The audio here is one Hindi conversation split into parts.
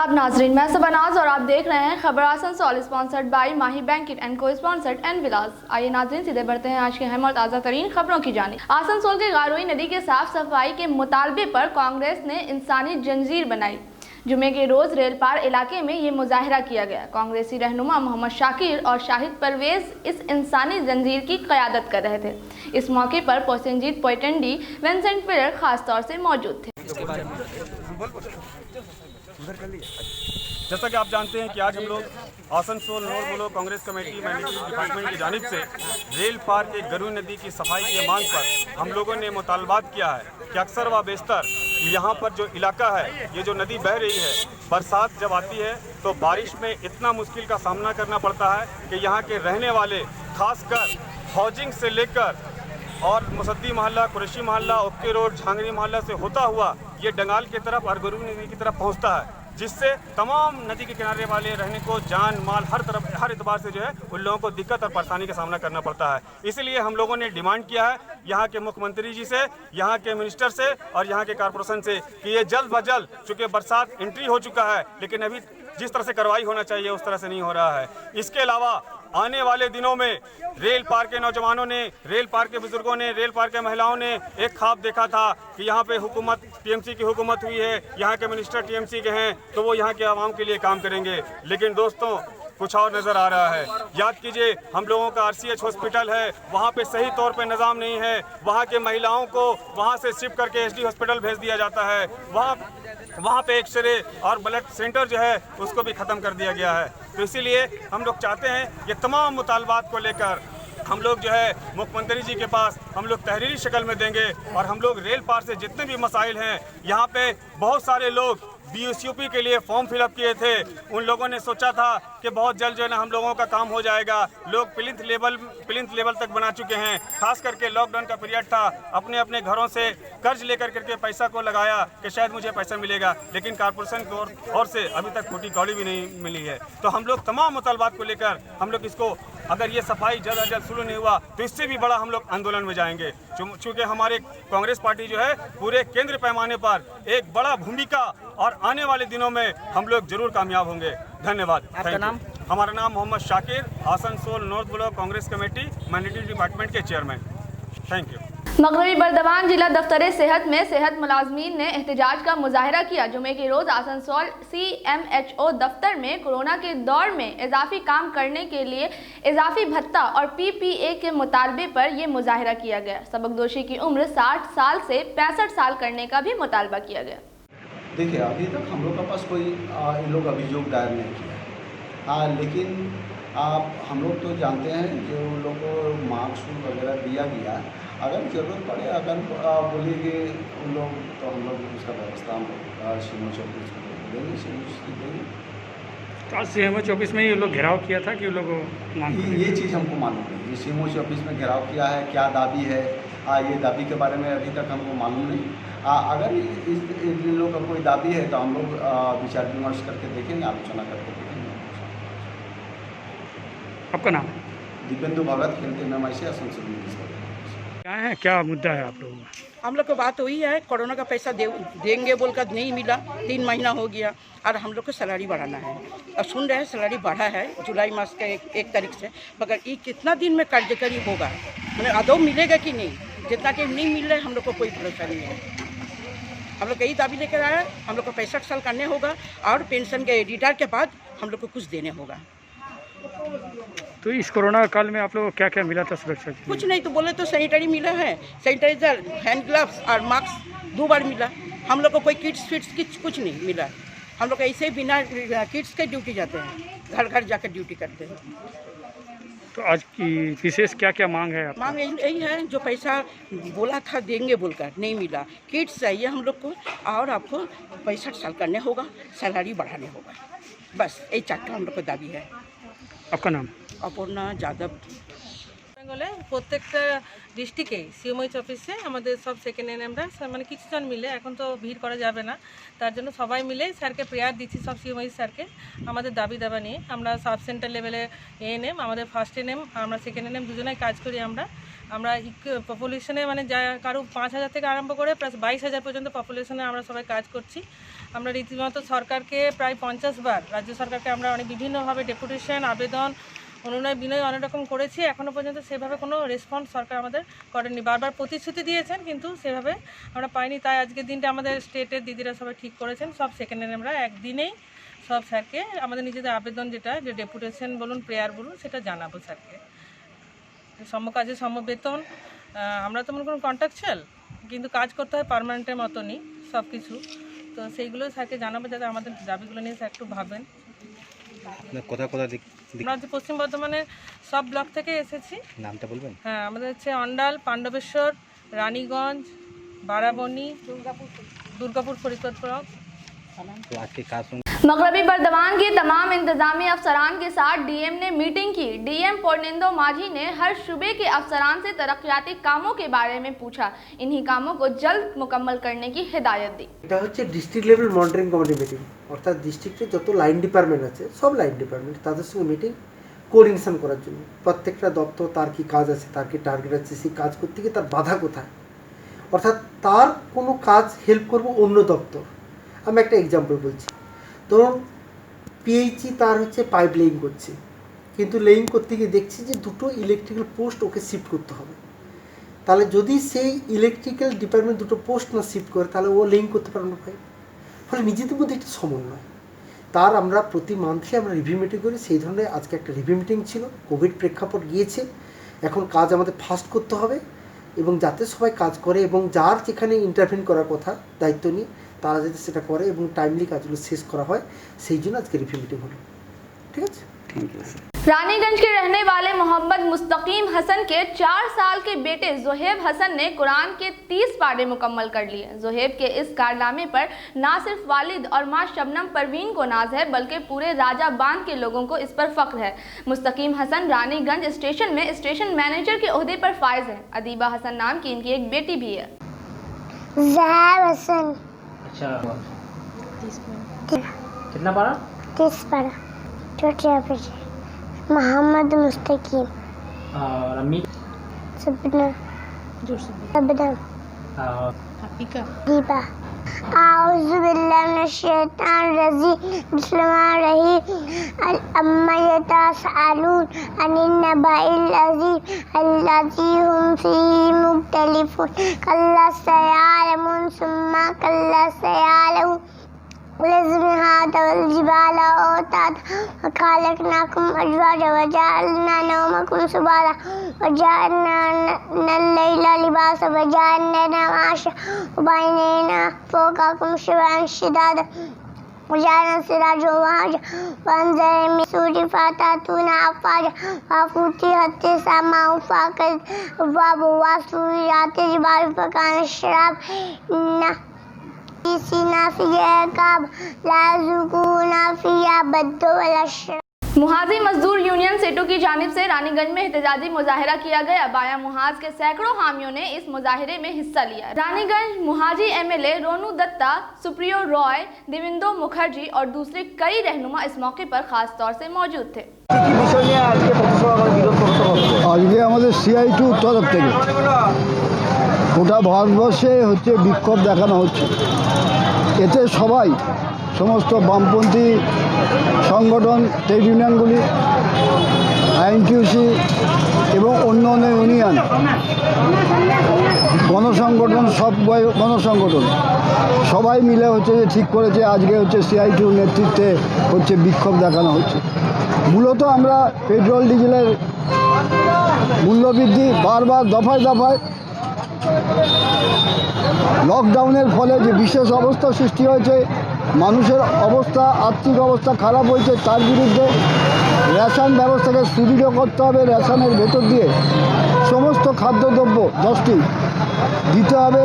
आदाब नाजरीन, मैं सबनाज और आप देख रहे हैं खबर Asansol, sponsored by Mahi banking and को स्पॉन्सर्ड एंड विलास। आइए नाजरीन, सीधे बढ़ते हैं आज की अहम और ताज़ा तरीन खबरों की जानिब। आसनसोल के गारोई नदी के साफ सफाई के मुतालबे पर कांग्रेस ने इंसानी जंजीर बनाई। जुमे के रोज रेलपार इलाके में ये मुजाहरा किया गया। कांग्रेसी रहनुमा मोहम्मद शाकिर और शाहिद परवेज इस इंसानी जंजीर की क़यादत कर रहे थे। इस मौके पर पोसेंजीत पोइटंडी विंसेंट पिलर खास तौर से मौजूद थे। जैसा कि आप जानते हैं कि आज हम लोग Asansol north block Congress committee management department की जानिब से रेल पार के गरुई नदी की सफाई की मांग पर हम लोगों ने मुतालबात किया है कि अक्सर व बेशतर यहाँ पर जो इलाका है, ये जो नदी बह रही है, बरसात जब आती है तो बारिश में इतना मुश्किल का सामना करना पड़ता है कि यहाँ के रहने वाले खासकर हाउसिंग से लेकर और मुसद्दी मोहल्ला, कुरैशी मोहल्ला, ओके रोड, झांगरी मोहल्ला से होता हुआ ये डंगाल की तरफ और गरुई नदी की तरफ पहुँचता है, जिससे तमाम नदी के किनारे वाले रहने को जान माल हर एतबार से जो है उन लोगों को दिक्कत और परेशानी का सामना करना पड़ता है। इसलिए हम लोगों ने डिमांड किया है यहाँ के मुख्यमंत्री जी से, यहाँ के मिनिस्टर से और यहाँ के कारपोरेशन से कि ये जल्द ब जल्द, चूँकि बरसात एंट्री हो चुका है लेकिन अभी जिस तरह से कार्रवाई होना चाहिए उस तरह से नहीं हो रहा है। इसके अलावा आने वाले दिनों में रेल पार के नौजवानों ने, रेल पार के बुजुर्गों ने, रेल पार के महिलाओं ने एक ख्वाब देखा था कि यहाँ पे हुकूमत टीएमसी की हुकूमत हुई है, यहाँ के मिनिस्टर टीएमसी के हैं तो वो यहाँ के आवाम के लिए काम करेंगे। लेकिन दोस्तों, कुछ और नज़र आ रहा है। याद कीजिए, हम लोगों का आरसीएच हॉस्पिटल है, वहाँ पे सही तौर पे निज़ाम नहीं है। वहाँ के महिलाओं को वहाँ से शिफ्ट करके एसडी हॉस्पिटल भेज दिया जाता है। वहाँ पे एक्सरे और ब्लड सेंटर जो है उसको भी ख़त्म कर दिया गया है। तो इसीलिए हम लोग चाहते हैं ये तमाम मुतालबात को लेकर हम लोग जो है मुख्यमंत्री जी के पास हम लोग तहरीरी शक्ल में देंगे। और हम लोग रेल पार से जितने भी मसाइल हैं, यहाँ पे बहुत सारे लोग BUCP के लिए फॉर्म फिलअप किए थे। उन लोगों ने सोचा था कि बहुत जल्द जो है ना हम लोगों का काम हो जाएगा। लोग प्लिंथ लेवल तक बना चुके हैं। खास करके लॉकडाउन का पीरियड था, अपने अपने घरों से कर्ज लेकर करके पैसा को लगाया कि शायद मुझे पैसा मिलेगा, लेकिन कारपोरेशन की ओर से अभी तक फूटी कौड़ी भी नहीं मिली है। तो हम लोग तमाम मुतालबात को लेकर हम लोग इसको, अगर ये सफाई जल्द अज जल्द शुरू नहीं हुआ तो इससे भी बड़ा हम लोग आंदोलन में जाएंगे। चूँकि हमारे कांग्रेस पार्टी जो है पूरे केंद्र पैमाने पर एक बड़ा भूमिका और आने वाले दिनों में हम लोग जरूर कामयाब होंगे। धन्यवाद। आपका नाम? हमारा नाम Mohammad Shakir, Asansol north block Congress committee management department के चेयरमैन। Thank you. मगरबी बर्दवान जिला दफ्तर सेहत में सेहत मुलाजमीन ने एहतजाज का मुजाहरा किया। जुमे के रोज आसनसोल CMHO दफ्तर में कोरोना के दौर में इजाफी काम करने के लिए इजाफी भत्ता और PPA के मुतालबे पर यह मुजाहरा किया गया। सबकदोशी की उम्र 60 साल से 65 साल करने का भी मुतालबा किया गया। देखिए, अभी तक हम लोग के पास कोई इन लोग अभियोग दायर नहीं किया है, लेकिन हम लोग तो जानते हैं जो उन लोग को मार्क्स वगैरह दिया गया। अगर ज़रूरत पड़े, अगर बोलिए उन लोग, तो हम लोग उसका व्यवस्था हम लोग CMO ऑफिस में देंगे, CMO ऑफिस में ये लोग घेराव किया था कि लोग ये चीज़ हमको मालूम नहीं। ये CMO ऑफिस में घेराव किया है, क्या दाबी है, ये दाबी के बारे में अभी तक हमको मालूम नहीं। अगर इन लोग का कोई दाबी है तो हम लोग विचार विमर्श करके देखेंगे, आलोचना करके देखेंगे। आपका नाम? दीपेंदु भगत, खेलते में मैसे आसनसोल। क्या है, क्या मुद्दा है आप लोगों का? हम लोग को बात हुई है, कोरोना का पैसा देंगे बोलकर नहीं मिला, 3 महीना हो गया और हम लोग को सैलरी बढ़ाना है। अब सुन रहे हैं सैलरी बढ़ा है जुलाई मास के 1 तारीख से, मगर ये कितना दिन में कार्यकारी होगा, मतलब आदौ मिलेगा कि नहीं। जितना टाइम नहीं मिल रहा है हम लोग को कोई भरोसा नहीं है। हम लोग कई दाबी लेकर आए, हम लोग को 65 साल करने होगा और पेंशन के रिटायर के बाद हम लोग को कुछ देने होगा। तो इस कोरोना काल में आप लोगों को क्या क्या मिला था सुरक्षा? कुछ नहीं तो बोले तो सैनिटरी मिला है, सैनिटाइजर, हैंड ग्लव्स और मास्क 2 बार मिला। हम लोग को कोई किट्स कुछ नहीं मिला। हम लोग ऐसे ही बिना किट्स के ड्यूटी जाते हैं, घर घर जाकर ड्यूटी करते हैं। तो आज की विशेष क्या क्या मांग है? मांग यही है, जो पैसा बोला था देंगे बोलकर नहीं मिला। किट्स चाहिए हम लोग को और आपको 65 साल करने होगा, सैलरी बढ़ाने होगा। बस यही 4 हम लोग को दाबी है। आपका नाम? অপর্ণা যাদব। বেঙ্গলে প্রত্যেকটা ডিস্ট্রিক্টে CMO অফিসে আমাদের সব সেকেন্ড এনএমরা মানে কিছুজন মিলে, এখন তো ভিড় করা যাবে না, তার জন্য সবাই মিলে স্যারকে প্রেয়ার দিচ্ছি, সব CMO স্যারকে আমাদের দাবি দাবা নিয়ে। আমরা সাব সেন্টার লেভেলে ANM, আমাদের ফার্স্ট NM, আমরা সেকেন্ড NM দুজনেই কাজ করি আমরা। আমরা পপুলেশনে মানে যা কারো 5,000 থেকে আরম্ভ করে প্লাস 22,000 পর্যন্ত পপুলেশনে আমরা সবাই কাজ করছি। আমরা রীতিমতো সরকারকে প্রায় 50 বার রাজ্য সরকারকে আমরা অনেক বিভিন্নভাবে ডেপুটেশন, আবেদন, অনুনয় বিনয় অনেক রকম করেছি। এখনও পর্যন্ত সেভাবে কোনো রেসপন্স সরকার আমাদের করেনি। বারবার প্রতিশ্রুতি দিয়েছেন কিন্তু সেভাবে আমরা পাইনি। তাই আজকের দিনটা আমাদের স্টেটের দিদিরা সবাই ঠিক করেছেন, সব সেকেন্ডে আমরা একদিনেই সব স্যারকে আমাদের নিজেদের আবেদন যেটা যে ডেপুটেশন বলুন, প্রেয়ার বলুন, সেটা জানাবো স্যারকে। সমকাজে সমবেতন, আমরা তো মনে করুন কন্ট্রাকচুয়াল, কিন্তু কাজ করতে হয় পার্মানেন্টের মতনই সব কিছু। তো সেইগুলো স্যারকে জানাবো যাতে আমাদের দাবিগুলো নিয়ে স্যার একটু ভাবেন। আমরা যে পশ্চিম বর্ধমানের সব ব্লক থেকে এসেছি। নামটা বলবেন? হ্যাঁ, আমাদের হচ্ছে অন্ডাল, পাণ্ডবেশ্বর, রানীগঞ্জ, बाराबनी, दुर्गापुर, फरीदपुर। मगरबी बर्दवान के तमाम इंतजामी अफसरान के साथ डीएम ने मीटिंग की। डीएम पूर्णेंदु माझी ने हर सूबे के अफसरान से तरक्याती कामों के बारे में पूछा। इन्हीं कामों को जल्द मुकम्मल करने की हिदायत दी। এটা হচ্ছে district level monitoring committee meeting, অর্থাৎ ডিস্ট্রিক্টে যত লাইন ডিপার্টমেন্ট আছে সব লাইন ডিপার্টমেন্ট তাদের সঙ্গে মিটিং কোঅর্ডিনেশন করার জন্য। প্রত্যেকটা দপ্তর তার কি কাজ আছে, তার কি টার্গেট আছে, সেই কাজ করতে গিয়ে তার বাধা কোথায়, অর্থাৎ তার কোনো কাজ হেল্প করব অন্য দপ্তর। আমি একটা এক্সাম্পল বলছি, ধরুন পিএইচই তার হচ্ছে পাইপ লেইং করছে, কিন্তু লেইং করতে গিয়ে দেখছি যে দুটো ইলেকট্রিক্যাল পোস্ট ওকে শিফট করতে হবে। তাহলে যদি সেই ইলেকট্রিক্যাল ডিপার্টমেন্ট দুটো পোস্ট না শিফট করে তাহলে ও লেইং করতে পারবে না পাইপ। ফলে নিজেদের মধ্যে একটা সমন্বয়, তার আমরা প্রতি মান্থলি আমরা রিভিউ মিটিং করি। সেই ধরনের আজকে একটা রিভিউ মিটিং ছিল। কোভিড প্রেক্ষাপট গিয়েছে, এখন কাজ আমাদের ফাস্ট করতে হবে এবং যাতে সবাই কাজ করে এবং যার যেখানে ইন্টারভেন করার কথা দায়িত্ব নিয়ে তারা যাতে সেটা করে এবং টাইমলি কাজগুলো শেষ করা হয়, সেই জন্য আজকে রিভিউ মিটিং হলো। ঠিক আছে, থ্যাংক ইউ। रानीगंज के रहने वाले मोहम्मद मुस्तकीम हसन के 4 साल के बेटे जोहेब हसन ने कुरान के 30 पारे मुकम्मल कर लिए। जोहेब के इस कारनामे पर न सिर्फ वालिद और मां शबनम परवीन को नाज है बल्कि पूरे राजा बांध के लोगों को इस पर फख्र है। मुस्तकीम हसन रानीगंज स्टेशन में स्टेशन मैनेजर के ओहदे पर फायज हैं। अदीबा हसन नाम की इनकी एक बेटी भी है। जोहेब हसन। अच्छा, कितना पारा? 30 पारा। छोटे बेटे मोहम्मद मुस्तकीम और अम्मी सबना सबना हकीका दीपा। आऊज़ु बिल्लाहि मिनश शैतानिर रजीम। बिस्मिल्लाहिर अम्मा यतसाअलून अनिन नबाइल अज़ीम अल्लज़ी हुम फ़ीही मुख्तलिफ़ून कल्ला सयअलमून सुम्मा कल्ला सयअलमून लज़्मिहात वल्जिबाल औताद वख़लक़नाकुम अज़वाजा वजअलना नौमकुम सुबाता वजअलना नल्लैला लिबासा वजअलना नमाशा वबैनना फ़ौक़कुम शबअन शिदादा वजअलना सिराजा वहाजा वअनज़लना मिन सूरि फ़तातूना अफ़वाजा वफ़ुतिहत समाउ फ़क़द अब्वाबा वसुय्यिरत जिबालु फ़कानत शराबा इन्ना मुहाजी मजदूर यूनियन सेटू की जानिब से रानीगंज में एहतजाजी मुजाहिरा किया गया। बाया मुहाज के सैकड़ों हामियों ने इस मुजाहिरे में हिस्सा लिया। रानीगंज मुहाजी एमएलए रोनू दत्ता, सुप्रियो रॉय, देवेंद्र मुखर्जी और दूसरे कई रहनुमा इस मौके पर खास तौर से मौजूद थे। আজকে আমাদের সিআই2 তরফ থেকে গোটা ভারতবর্ষে হচ্ছে বিক্ষোভ দেখানো হচ্ছে। এতে সবাই সমস্ত বামপন্থী সংগঠন, ট্রেড ইউনিয়নগুলি, আইএনটিইউসি এবং অন্য অন্য ইউনিয়ন, গণসংগঠন, সব গণসংগঠন সবাই মিলে হচ্ছে যে ঠিক করেছে আজকে হচ্ছে সিআই2 নেতৃত্বে হচ্ছে বিক্ষোভ দেখানো হচ্ছে। মূলত আমরা পেট্রোল ডিজেলের মূল্যবৃদ্ধি বারবার দফায় দফায় লকডাউনের ফলে যে বিশেষ অবস্থা সৃষ্টি হয়েছে, মানুষের অবস্থা, আর্থিক অবস্থা খারাপ হয়েছে, তার বিরুদ্ধে রেশন ব্যবস্থাকে সুদৃঢ় করতে হবে। রেশনের ভেতর দিয়ে সমস্ত খাদ্যদ্রব্য 10টি দিতে হবে,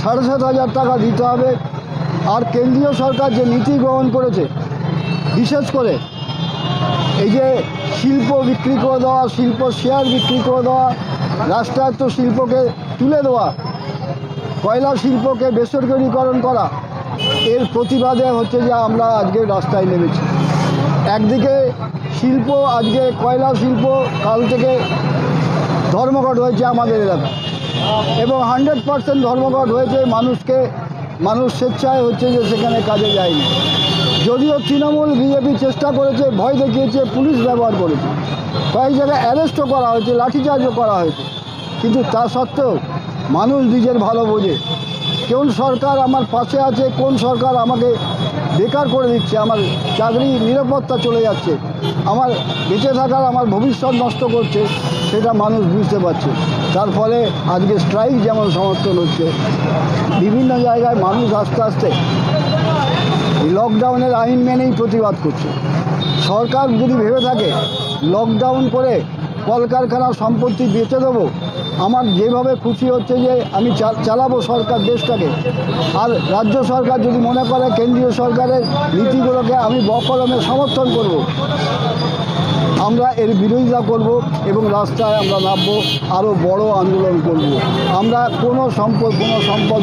7,500 টাকা দিতে হবে। আর কেন্দ্রীয় সরকার যে নীতি গ্রহণ করেছে, বিশেষ করে এই যে শিল্প বিক্রি করে দেওয়া, শিল্প শেয়ার বিক্রি করে দেওয়া, রাষ্ট্রায়ত্ত শিল্পকে তুলে দেওয়া, কয়লা শিল্পকে বেসরকারীকরণ করা, এর প্রতিবাদে হচ্ছে যে আমরা আজকে রাস্তায় নেমেছি। একদিকে শিল্প, আজকে কয়লা শিল্প কাল থেকে ধর্মঘট হয়েছে আমাদের এলাকায় এবং 100% ধর্মঘট হয়েছে। মানুষ স্বেচ্ছায় হচ্ছে যে সেখানে কাজে যায়নি। যদিও তৃণমূল বিজেপি চেষ্টা করেছে, ভয় দেখিয়েছে, পুলিশ ব্যবহার করেছে, কয়েক জায়গায় অ্যারেস্টও করা হয়েছে, লাঠিচার্জও করা হয়েছে, কিন্তু তা সত্ত্বেও মানুষ নিজের ভালো বোঝে। কোন সরকার আমার পাশে আছে, কোন সরকার আমাকে বেকার করে দিচ্ছে, আমার চাকরি নিরাপত্তা চলে যাচ্ছে, আমার বেঁচে থাকার আমার ভবিষ্যৎ নষ্ট করছে, সেটা মানুষ বুঝতে পারছে। তার ফলে আজকে স্ট্রাইক যেমন সমর্থন হচ্ছে, বিভিন্ন জায়গায় মানুষ আস্তে আস্তে লকডাউনের আইন মেনেই প্রতিবাদ করছে। সরকার যদি ভেবে থাকে লকডাউন করে কলকারখানার সম্পত্তি বেচে দেবো, আমার যেভাবে খুশি হচ্ছে যে আমি চালাবো সরকার দেশটাকে, আর রাজ্য সরকার যদি মনে করে কেন্দ্রীয় সরকারের নীতিগুলোকে আমি বকলমে সমর্থন করব, আমরা এর বিরোধিতা করব এবং রাস্তায় আমরা নামবো, আরও বড় আন্দোলন করব। আমরা কোনো সম্পদ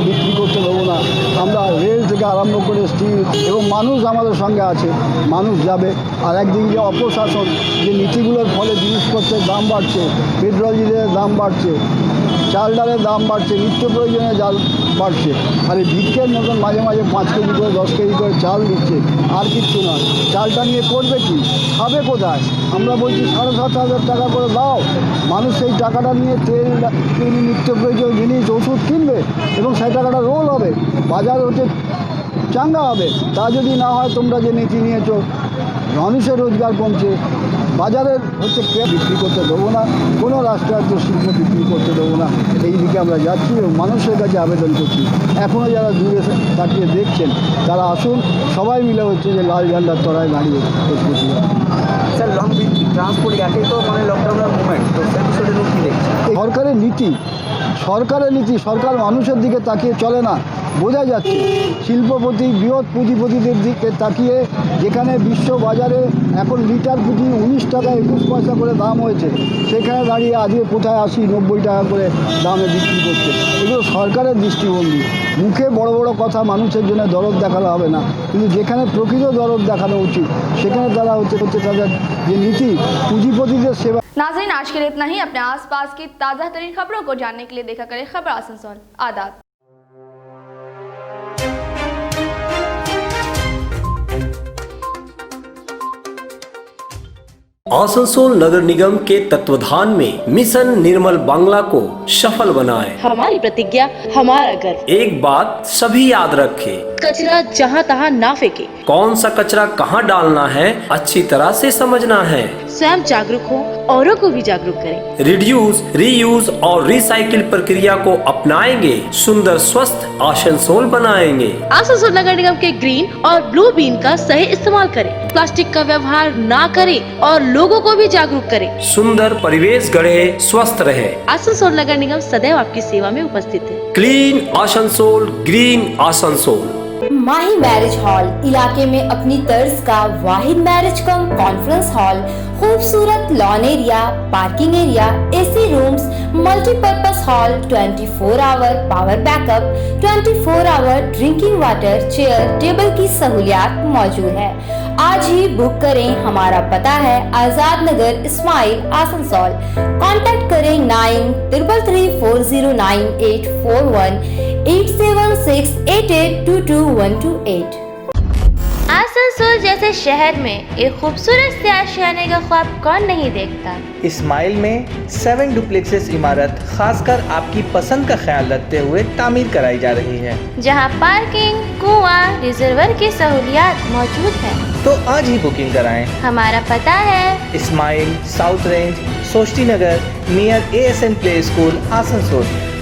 বিক্রি করতে দেবো না। আমরা রেল থেকে আরম্ভ করে স্টিল, এবং মানুষ আমাদের সঙ্গে আছে, মানুষ যাবে। আর একদিকে যে অপশাসন, যে নীতিগুলোর ফলে জিনিসপত্রের দাম বাড়ছে, পেট্রোল ডিজেলের দাম বাড়ছে, চাল ডালের দাম বাড়ছে, নিত্য প্রয়োজনীয় জাল বাড়ছে, আর এই ভিক্ষের মতন মাঝে মাঝে 5 কেজি করে 10 কেজি করে চাল দিচ্ছে, আর কিচ্ছু নয়। চালটা নিয়ে করবে কি, খাবে কোথায়? আমরা বলছি 7,500 টাকা করে দাও, মানুষ সেই টাকাটা নিয়ে তেল, নিত্য প্রয়োজনীয় জিনিস, ওষুধ কিনবে এবং সেই টাকাটা রোল হবে, বাজার হচ্ছে চাঙ্গা হবে। তা যদি না হয়, তোমরা যে নীতি নিয়েছো, মানুষের রোজগার কমছে, বাজারের হচ্ছে বিক্রি করতে দেবো না, কোনো রাষ্ট্রায়ত্ত শিল্প বিক্রি করতে দেবো না, এই দিকে আমরা যাচ্ছি এবং মানুষের কাছে আবেদন করছি। এখনও যারা দূরে তাকিয়ে দেখছেন, তারা আসুন, সবাই মিলে হচ্ছে যে লাল ঝান্ডার তলায় দাঁড়িয়ে প্রতিবাদ। স্যার, লং ট্রান্সপোর্ট একেই তো মানে লকডাউনের মুভমেন্ট, তো সেই বিষয়টা কী দেখছেন? সরকারের নীতি, সরকার মানুষের দিকে তাকিয়ে চলে না, বোঝা যাচ্ছে। শিল্পপতি, বৃহৎ পুঁজিপতিদের দিকে তাকিয়ে, যেখানে বিশ্ব বাজারে এখন লিটার প্রতি 19 টাকা 21 পয়সা করে দাম হয়েছে, সেখানে দাঁড়িয়ে আজকে কোথায় 80-90 টাকা করে দামে বিক্রি করছে। এগুলো সরকারের দৃষ্টিভঙ্গি। মুখে বড় বড় কথা, মানুষের জন্য দরদ দেখানো হবে না, কিন্তু যেখানে প্রকৃত দরদ দেখানো উচিত, সেখানে তারা হচ্ছে তাদের যে নীতি, পুঁজিপতিদের सेवा। नाज़रीन, आज के लिए इतना ही। अपने आसपास की ताज़ा तरीन खबरों को जानने के लिए देखा करें खबर आसनसोल। आदाब। आसनसोल नगर निगम के तत्वाधान में मिशन निर्मल बांग्ला को सफल बनाएं। हमारी प्रतिज्ञा, हमारा गर्व। एक बात सभी याद रखें, कचरा जहाँ तहाँ ना फेंके। कौन सा कचरा कहाँ डालना है अच्छी तरह से समझना है। स्वयं जागरूक हो, औरों को भी जागरूक करें। रिड्यूस, रीयूज और रिसाइकिल प्रक्रिया को अपनाएंगे, सुंदर स्वस्थ आसनसोल बनाएंगे। आसनसोल नगर निगम के ग्रीन और ब्लू बीन का सही इस्तेमाल करें, प्लास्टिक का व्यवहार ना करें और लोगों को भी जागरूक करें। सुंदर परिवेश गढ़े, स्वस्थ रहे। आसनसोल नगर निगम सदैव आपकी सेवा में उपस्थित है। Clean Asansol, green Asansol. Mahi marriage hall इलाके में अपनी तर्ज का वाहिद मैरिज कम कॉन्फ्रेंस हॉल, खूबसूरत lawn area, parking area, AC rooms, multipurpose hall, 24 hour power backup, 24 hour drinking water, chair table की सहूलियात मौजूद है। आज ही बुक करें। हमारा पता है आजाद नगर, इस्माइल, आसनसोल। कांटेक्ट करें 9334098841 8768822128। आसनसोल जैसे शहर में एक खूबसूरत से आशियाने का ख्वाब कौन नहीं देखता। इस्माइल में 7 डुप्लेक्सेस इमारत खासकर आपकी पसंद का ख्याल रखते हुए तामीर कराई जा रही है, जहां पार्किंग, कुआं, रिजर्वर की सहूलियात मौजूद है। तो आज ही बुकिंग कराएं। हमारा पता है इस्माइल, साउथ रेंज, सोष्टी नगर, near ASN play school, Asansol.